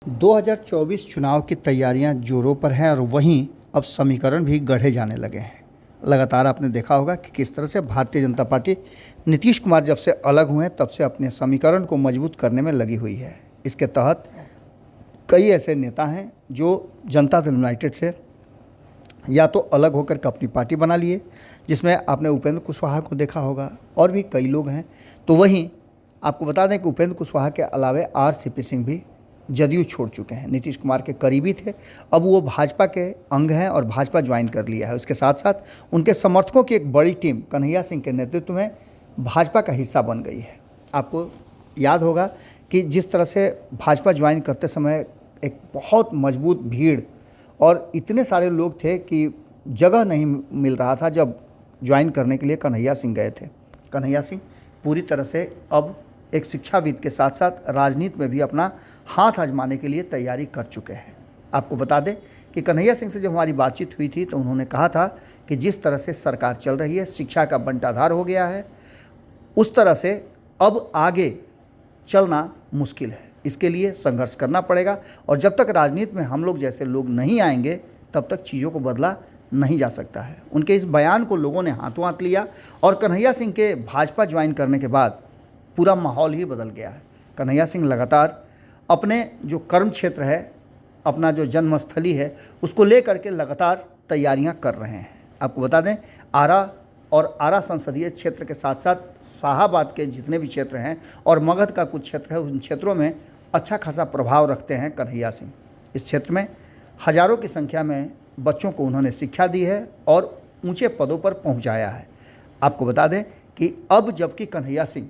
2024 चुनाव की तैयारियां जोरों पर हैं और वहीं अब समीकरण भी गढ़े जाने लगे हैं। लगातार आपने देखा होगा कि किस तरह से भारतीय जनता पार्टी नीतीश कुमार जब से अलग हुए तब से अपने समीकरण को मजबूत करने में लगी हुई है। इसके तहत कई ऐसे नेता हैं जो जनता दल यूनाइटेड से या तो अलग होकर के अपनी पार्टी बना लिए, जिसमें आपने उपेंद्र कुशवाहा को देखा होगा और भी कई लोग हैं। तो वहीं आपको बता दें कि उपेंद्र कुशवाहा के अलावे आरसीपी सिंह भी जदयू छोड़ चुके हैं। नीतीश कुमार के करीबी थे, अब वो भाजपा के अंग हैं और भाजपा ज्वाइन कर लिया है। उसके साथ साथ उनके समर्थकों की एक बड़ी टीम कन्हैया सिंह के नेतृत्व में भाजपा का हिस्सा बन गई है। आपको याद होगा कि जिस तरह से भाजपा ज्वाइन करते समय एक बहुत मजबूत भीड़ और इतने सारे लोग थे कि जगह नहीं मिल रहा था जब ज्वाइन करने के लिए कन्हैया सिंह गए थे। कन्हैया सिंह पूरी तरह से अब एक शिक्षाविद के साथ साथ राजनीति में भी अपना हाथ आजमाने के लिए तैयारी कर चुके हैं। आपको बता दें कि कन्हैया सिंह से जब हमारी बातचीत हुई थी तो उन्होंने कहा था कि जिस तरह से सरकार चल रही है, शिक्षा का बंटाधार हो गया है, उस तरह से अब आगे चलना मुश्किल है। इसके लिए संघर्ष करना पड़ेगा और जब तक राजनीति में हम लोग जैसे लोग नहीं आएंगे तब तक चीज़ों को बदला नहीं जा सकता है। उनके इस बयान को लोगों ने हाथों हाथ लिया और कन्हैया सिंह के भाजपा ज्वाइन करने के बाद पूरा माहौल ही बदल गया है। कन्हैया सिंह लगातार अपने जो कर्म क्षेत्र है, अपना जो जन्मस्थली है, उसको लेकर के लगातार तैयारियां कर रहे हैं। आपको बता दें आरा और आरा संसदीय क्षेत्र के साथ साथ शाहाबाद के जितने भी क्षेत्र हैं और मगध का कुछ क्षेत्र है, उन क्षेत्रों में अच्छा खासा प्रभाव रखते हैं कन्हैया सिंह। इस क्षेत्र में हज़ारों की संख्या में बच्चों को उन्होंने शिक्षा दी है और ऊंचे पदों पर पहुंचाया है। आपको बता दें कि अब जबकि कन्हैया सिंह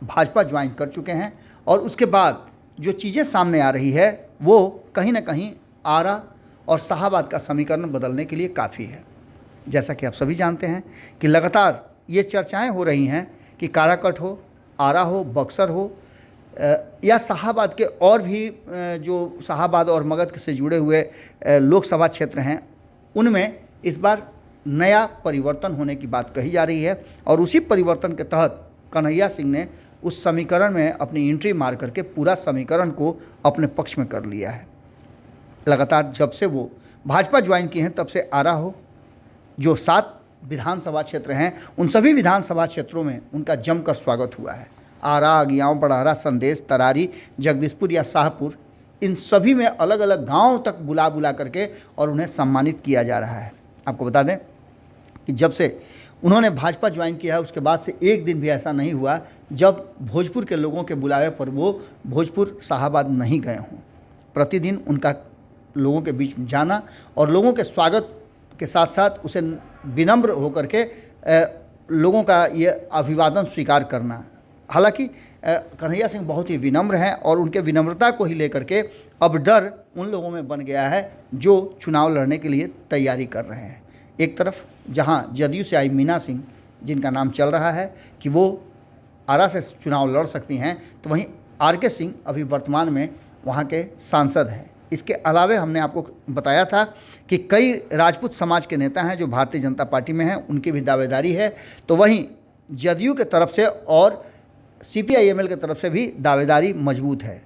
भाजपा ज्वाइन कर चुके हैं और उसके बाद जो चीज़ें सामने आ रही है वो कहीं ना कहीं आरा और शाहाबाद का समीकरण बदलने के लिए काफ़ी है। जैसा कि आप सभी जानते हैं कि लगातार ये चर्चाएं हो रही हैं कि काराकट हो, आरा हो, बक्सर हो या शाहाबाद के और भी जो शाहाबाद और मगध से जुड़े हुए लोकसभा क्षेत्र हैं, उनमें इस बार नया परिवर्तन होने की बात कही जा रही है और उसी परिवर्तन के तहत कन्हैया सिंह ने उस समीकरण में अपनी एंट्री मार करके पूरा समीकरण को अपने पक्ष में कर लिया है। लगातार जब से वो भाजपा ज्वाइन किए हैं तब से आरा हो, जो 7 विधानसभा क्षेत्र हैं, उन सभी विधानसभा क्षेत्रों में उनका जमकर स्वागत हुआ है। आरा, अगियाँव, बड़हरा, संदेश, तरारी, जगदीशपुर या शाहपुर, इन सभी में अलग अलग गाँव तक बुला करके और उन्हें सम्मानित किया जा रहा है। आपको बता दें कि जब से उन्होंने भाजपा ज्वाइन किया है उसके बाद से एक दिन भी ऐसा नहीं हुआ जब भोजपुर के लोगों के बुलावे पर वो भोजपुर शाहाबाद नहीं गए हों। प्रतिदिन उनका लोगों के बीच जाना और लोगों के स्वागत के साथ साथ उसे विनम्र होकर के लोगों का ये अभिवादन स्वीकार करना। हालांकि कन्हैया सिंह बहुत ही विनम्र हैं और उनके विनम्रता को ही लेकर के अब डर उन लोगों में बन गया है जो चुनाव लड़ने के लिए तैयारी कर रहे हैं। एक तरफ जहां जदयू से आई मीना सिंह, जिनका नाम चल रहा है कि वो आरा से चुनाव लड़ सकती हैं, तो वहीं आरके सिंह अभी वर्तमान में वहां के सांसद हैं। इसके अलावे हमने आपको बताया था कि कई राजपूत समाज के नेता हैं जो भारतीय जनता पार्टी में हैं, उनकी भी दावेदारी है। तो वहीं जदयू के तरफ से और CPI-ML की तरफ से भी दावेदारी मजबूत है।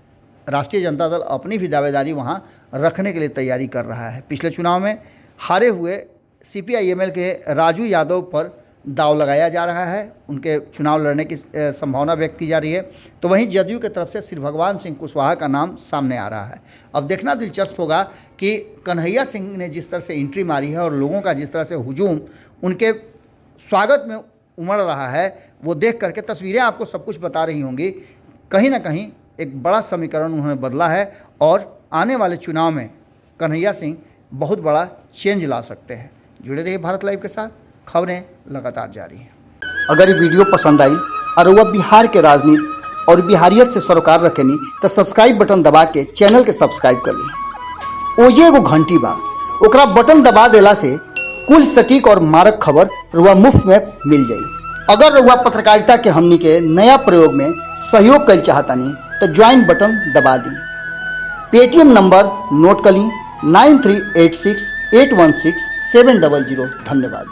राष्ट्रीय जनता दल अपनी भी दावेदारी वहाँ रखने के लिए तैयारी कर रहा है। पिछले चुनाव में हारे हुए CPI-ML के राजू यादव पर दाव लगाया जा रहा है, उनके चुनाव लड़ने की संभावना व्यक्त की जा रही है। तो वहीं जदयू की तरफ से श्री भगवान सिंह कुशवाहा का नाम सामने आ रहा है। अब देखना दिलचस्प होगा कि कन्हैया सिंह ने जिस तरह से एंट्री मारी है और लोगों का जिस तरह से हुजूम उनके स्वागत में उमड़ रहा है, वो देख करके तस्वीरें आपको सब कुछ बता रही होंगी। कहीं ना कहीं एक बड़ा समीकरण उन्होंने बदला है और आने वाले चुनाव में कन्हैया सिंह बहुत बड़ा चेंज ला सकते हैं। जुड़े रहिए भारत लाइव के साथ, खबरें लगातार जारी हैं। अगर ये वीडियो पसंद आई और वह बिहार के राजनीति और बिहारियत से सरोकार रखेनी तो सब्सक्राइब बटन दबा के चैनल के सब्सक्राइब कर ली। ओजे एगो घंटी बा, ओकरा बटन दबा देला से कुल सटीक और मारक खबर रुआ मुफ्त में मिल जाई। अगर रुआ पत्रकारिता के हमनी के नया प्रयोग में सहयोग कर चाहतानी तो ज्वाइन बटन दबा दी। पेटीएम नंबर नोट कर ली 9386816700। धन्यवाद।